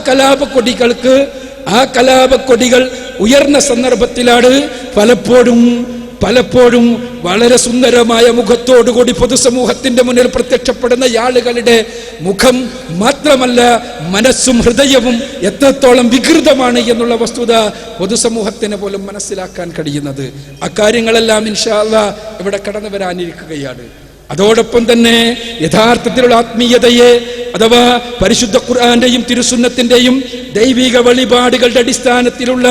കലാപക്കൊടികൾ ഉയർന്ന സന്ദർഭത്തിലാണ് പലപ്പോഴും വളരെ സുന്ദരമായ മുഖത്തോടുകൂടി പൊതുസമൂഹത്തിന്റെ മുന്നിൽ പ്രത്യക്ഷപ്പെടുന്ന ആളുകളുടെ മുഖം മാത്രമല്ല, മനസ്സും ഹൃദയവും എത്രത്തോളം വികൃതമാണ് എന്നുള്ള വസ്തുത പൊതുസമൂഹത്തിന് പോലും മനസ്സിലാക്കാൻ കഴിയുന്നത്. അക്കാര്യങ്ങളെല്ലാം ഇൻഷാ അല്ലാഹ് ഇവിടെ കടന്നു വരാനിരിക്കുകയാണ്. അതോടൊപ്പം തന്നെ യഥാർത്ഥത്തിലുള്ള ആത്മീയതയെ, അഥവാ പരിശുദ്ധ ഖുർആന്റെയും തിരുസുന്നത്തിന്റെയും ദൈവിക വെളിപാടുകളുടെ അടിസ്ഥാനത്തിലുള്ള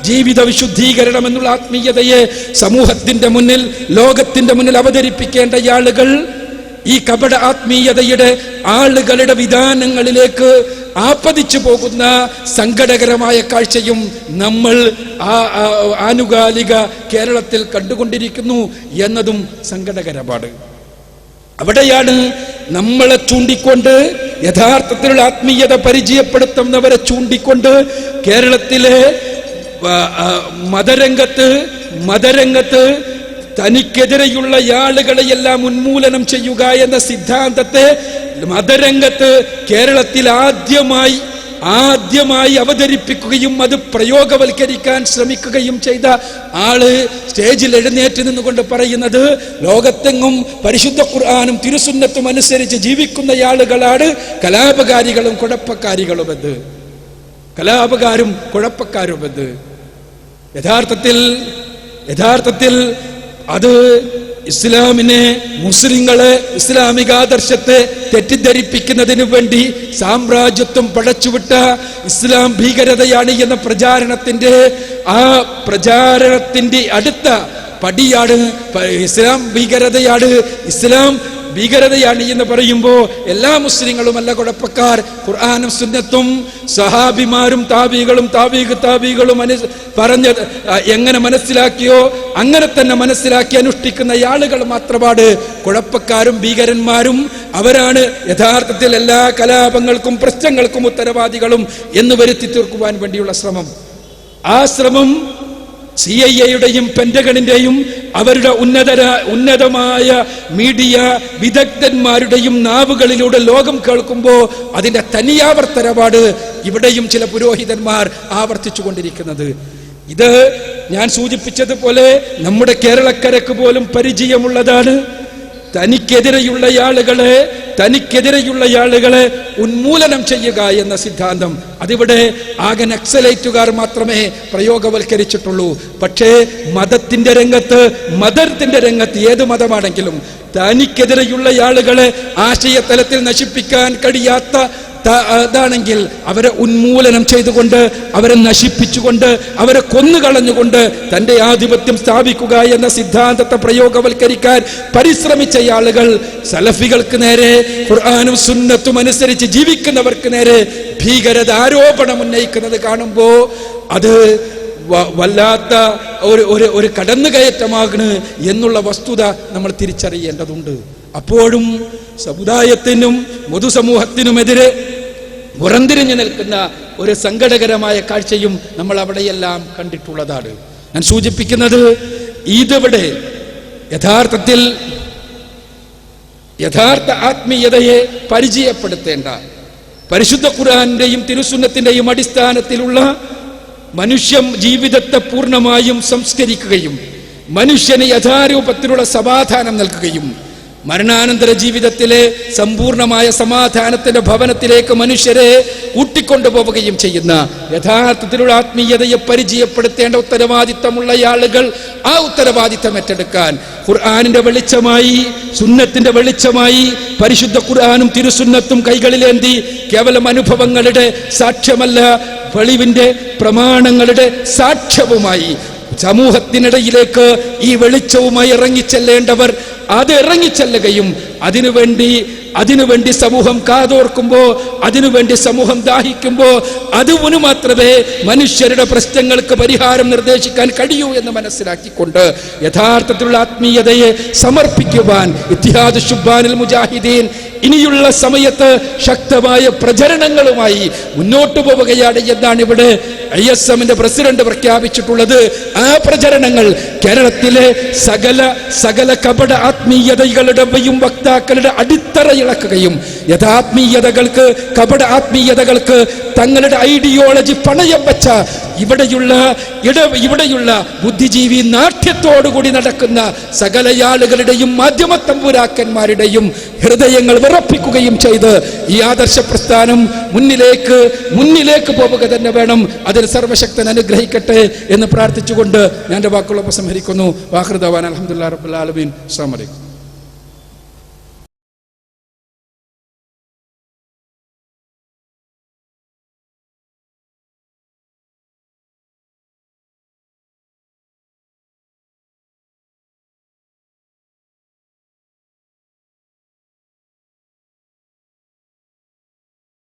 ജീവിത വിശുദ്ധീകരണം എന്നുള്ള ആത്മീയതയെ സമൂഹത്തിന്റെ മുന്നിൽ, ലോകത്തിന്റെ മുന്നിൽ അവതരിപ്പിക്കേണ്ട ആളുകൾ ഈ കപട ആത്മീയതയുടെ ആളുകളുടെ വിധാനങ്ങളിലേക്ക് ആപതിച്ചു പോകുന്ന സങ്കടകരമായ കാഴ്ചയും നമ്മൾ ആനുകാലിക കേരളത്തിൽ കണ്ടുകൊണ്ടിരിക്കുന്നു എന്നതും സങ്കടകരമാണ്. അവിടെയാണ് നമ്മളെ ചൂണ്ടിക്കൊണ്ട്, യഥാർത്ഥത്തിലുള്ള ആത്മീയത പരിചയപ്പെടുത്തുന്നവരെ ചൂണ്ടിക്കൊണ്ട് കേരളത്തിലെ മതരംഗത്ത് തനിക്കെതിരെയുള്ള ആളുകളെയെല്ലാം ഉന്മൂലനം ചെയ്യുക എന്ന സിദ്ധാന്തത്തെ മതരംഗത്ത് കേരളത്തിൽ ആദ്യമായി അവതരിപ്പിക്കുകയും അത് പ്രയോഗവൽക്കരിക്കാൻ ശ്രമിക്കുകയും ചെയ്ത ആള് സ്റ്റേജിൽ എഴുന്നേറ്റ് നിന്നുകൊണ്ട് പറയുന്നത്, ലോകത്തെങ്ങും പരിശുദ്ധ ഖുർആനും തിരുസുന്നത്തും അനുസരിച്ച് ജീവിക്കുന്ന ആളുകളാണ് കലാപകാരികളും കുഴപ്പക്കാരുമെന്ന്. യഥാർത്ഥത്തിൽ അത് ഇസ്ലാമിനെ, മുസ്ലിങ്ങളെ, ഇസ്ലാമിക ആദർശത്തെ തെറ്റിദ്ധരിപ്പിക്കുന്നതിന് വേണ്ടി സാമ്രാജ്യത്വം പടച്ചുവിട്ട ഇസ്ലാം ഭീകരതയാണ് എന്ന പ്രചാരണത്തിന്റെ അടുത്ത പടിയാണ് ഇസ്ലാം ഭീകരതയാണ് എന്ന് പറയുമ്പോൾ എല്ലാ മുസ്ലിങ്ങളുമല്ല കുഴപ്പക്കാർ. ഖുർആനും സുന്നത്തും സഹാബിമാരും താബികളും പറഞ്ഞത് എങ്ങനെ മനസ്സിലാക്കിയോ അങ്ങനെ തന്നെ മനസ്സിലാക്കി അനുഷ്ഠിക്കുന്ന ആളുകൾ മാത്രമാണ് കുഴപ്പക്കാരും ഭീകരന്മാരും. അവരാണ് യഥാർത്ഥത്തിൽ എല്ലാ കലാപങ്ങൾക്കും പ്രശ്നങ്ങൾക്കും ഉത്തരവാദികളും എന്ന് വരുത്തി തീർക്കുവാൻ വേണ്ടിയുള്ള ശ്രമം. ആ ശ്രമം CIA-യുടെയും പെന്റഗണിന്റെയും അവരുടെ ഉന്നതമായ മീഡിയ വിദഗ്ധന്മാരുടെയും നാവുകളിലൂടെ ലോകം കേൾക്കുമ്പോൾ അതിന്റെ തനിയാവർത്തനമാണ് ഇവിടെയും ചില പുരോഹിതന്മാർ ആവർത്തിച്ചു കൊണ്ടിരിക്കുന്നത്. ഇത് ഞാൻ സൂചിപ്പിച്ചതുപോലെ നമ്മുടെ കേരളക്കരക്ക് പോലും പരിചയമുള്ളതാണ്. തനിക്കെതിരെയുള്ള ആളുകളെ ഉന്മൂലനം ചെയ്യുക എന്ന സിദ്ധാന്തം അതിവിടെ ആകെ നക്സലൈറ്റുകാർ മാത്രമേ പ്രയോഗവൽക്കരിച്ചിട്ടുള്ളൂ. പക്ഷേ മതത്തിന്റെ രംഗത്ത് ഏത് മതമാണെങ്കിലും തനിക്കെതിരെയുള്ള ആളുകളെ ആശയതലത്തിൽ നശിപ്പിക്കാൻ കഴിയാത്ത അതാണെങ്കിൽ അവരെ ഉന്മൂലനം ചെയ്തുകൊണ്ട്, അവരെ നശിപ്പിച്ചുകൊണ്ട്, അവരെ കൊന്നുകളഞ്ഞുകൊണ്ട് തന്റെ ആധിപത്യം സ്ഥാപിക്കുക എന്ന സിദ്ധാന്തത്തെ പ്രയോഗവൽക്കരിക്കാൻ പരിശ്രമിച്ച ആളുകൾ സലഫികൾക്ക് നേരെ, ഖുർആനും സുന്നത്തും അനുസരിച്ച് ജീവിക്കുന്നവർക്ക് നേരെ ഭീകരത ആരോപണം ഉന്നയിക്കുന്നത് കാണുമ്പോ അത് വല്ലാത്ത ഒരു കടന്നുകയറ്റമാകണ് എന്നുള്ള വസ്തുത നമ്മൾ തിരിച്ചറിയേണ്ടതുണ്ട്. അപ്പോഴും സമുദായത്തിനും പൊതുസമൂഹത്തിനുമെതിരെ പുറംതിരിഞ്ഞു നിൽക്കുന്ന ഒരു സങ്കടകരമായ കാഴ്ചയും നമ്മൾ അവിടെയെല്ലാം കണ്ടിട്ടുള്ളതാണ്. ഞാൻ സൂചിപ്പിക്കുന്നത് ഇതിവിടെ യഥാർത്ഥ ആത്മീയതയെ പരിചയപ്പെടുത്തേണ്ട, പരിശുദ്ധ ഖുർആന്റെയും തിരുസുന്നത്തിന്റെയും അടിസ്ഥാനത്തിലുള്ള മനുഷ്യ ജീവിതത്തെ പൂർണ്ണമായും സംസ്കരിക്കുകയും മനുഷ്യന് യഥാരൂപത്തിലുള്ള സമാധാനം നൽകുകയും മരണാനന്തര ജീവിതത്തിലെ സമ്പൂർണമായ സമാധാനത്തിന്റെ ഭവനത്തിലേക്ക് മനുഷ്യരെ കൂട്ടിക്കൊണ്ടുപോവുകയും ചെയ്യുന്ന യഥാർത്ഥത്തിലുള്ള ആത്മീയതയെ പരിചയപ്പെടുത്തേണ്ട ഉത്തരവാദിത്തമുള്ള ആളുകൾ ആ ഉത്തരവാദിത്തം ഏറ്റെടുക്കാൻ ഖുർആനിന്റെ വെളിച്ചമായി, സുന്നത്തിന്റെ വെളിച്ചമായി, പരിശുദ്ധ ഖുർആനും തിരുസുന്നത്തും കൈകളിലേന്തി കേവലം അനുഭവങ്ങളുടെ സാക്ഷ്യമല്ല, വെളിവിന്റെ പ്രമാണങ്ങളുടെ സാക്ഷ്യവുമായി സമൂഹത്തിനിടയിലേക്ക് ഈ വെളിച്ചവുമായി ഇറങ്ങിച്ചെല്ലേണ്ടവർ അത് ഇറങ്ങിച്ചെല്ലുകയും അതിനുവേണ്ടി സമൂഹം കാതോർക്കുമ്പോ, അതിനുവേണ്ടി സമൂഹം ദാഹിക്കുമ്പോ അതിനു മാത്രമേ മനുഷ്യരുടെ പ്രശ്നങ്ങൾക്ക് പരിഹാരം നിർദ്ദേശിക്കാൻ കഴിയൂ എന്ന് മനസ്സിലാക്കിക്കൊണ്ട് യഥാർത്ഥത്തിലുള്ള ആത്മീയതയെ സമർപ്പിക്കുവാൻ ഇത്തിഹാദ് ശുബ്ബാനുൽ മുജാഹിദീൻ ഇനിയുള്ള സമയത്ത് ശക്തമായ പ്രചരണങ്ങളുമായി മുന്നോട്ടു പോവുകയാണ് എന്നാണ് ഇവിടെ ISMന്റെ പ്രസിഡന്റ് പ്രഖ്യാപിച്ചിട്ടുള്ളത്. ആ പ്രചരണങ്ങൾ കേരളത്തിലെ സകല കപട ആത്മീയതകളുടെയും വക്താക്കളുടെ അടിത്തറ ഇളക്കുകയും യഥാത്മീയതകൾക്ക്, കപട ആത്മീയതകൾക്ക് തങ്ങളുടെ ഐഡിയോളജി പണയം വെച്ച ഇവിടെയുള്ള ബുദ്ധിജീവി നാട്യത്തോടുകൂടി നടക്കുന്ന സകല ആളുകളുടെയും മാധ്യമ തമ്പുരാക്കന്മാരുടെയും ഹൃദയങ്ങൾ വിറപ്പിക്കുകയും ചെയ്ത് ഈ ആദർശ പ്രസ്ഥാനം മുന്നിലേക്ക് പോവുക തന്നെ വേണം. അതിൽ സർവശക്തൻ അനുഗ്രഹിക്കട്ടെ എന്ന് പ്രാർത്ഥിച്ചുകൊണ്ട് ഞാൻ എൻ്റെ വാക്കുകൾ ഉപസംഹരിക്കുന്നു. വാഹൃദവാൻ അൽഹംദുലില്ലാഹി റബ്ബിൽ ആലമീൻ. അസ്സലാമു അലൈക്കും.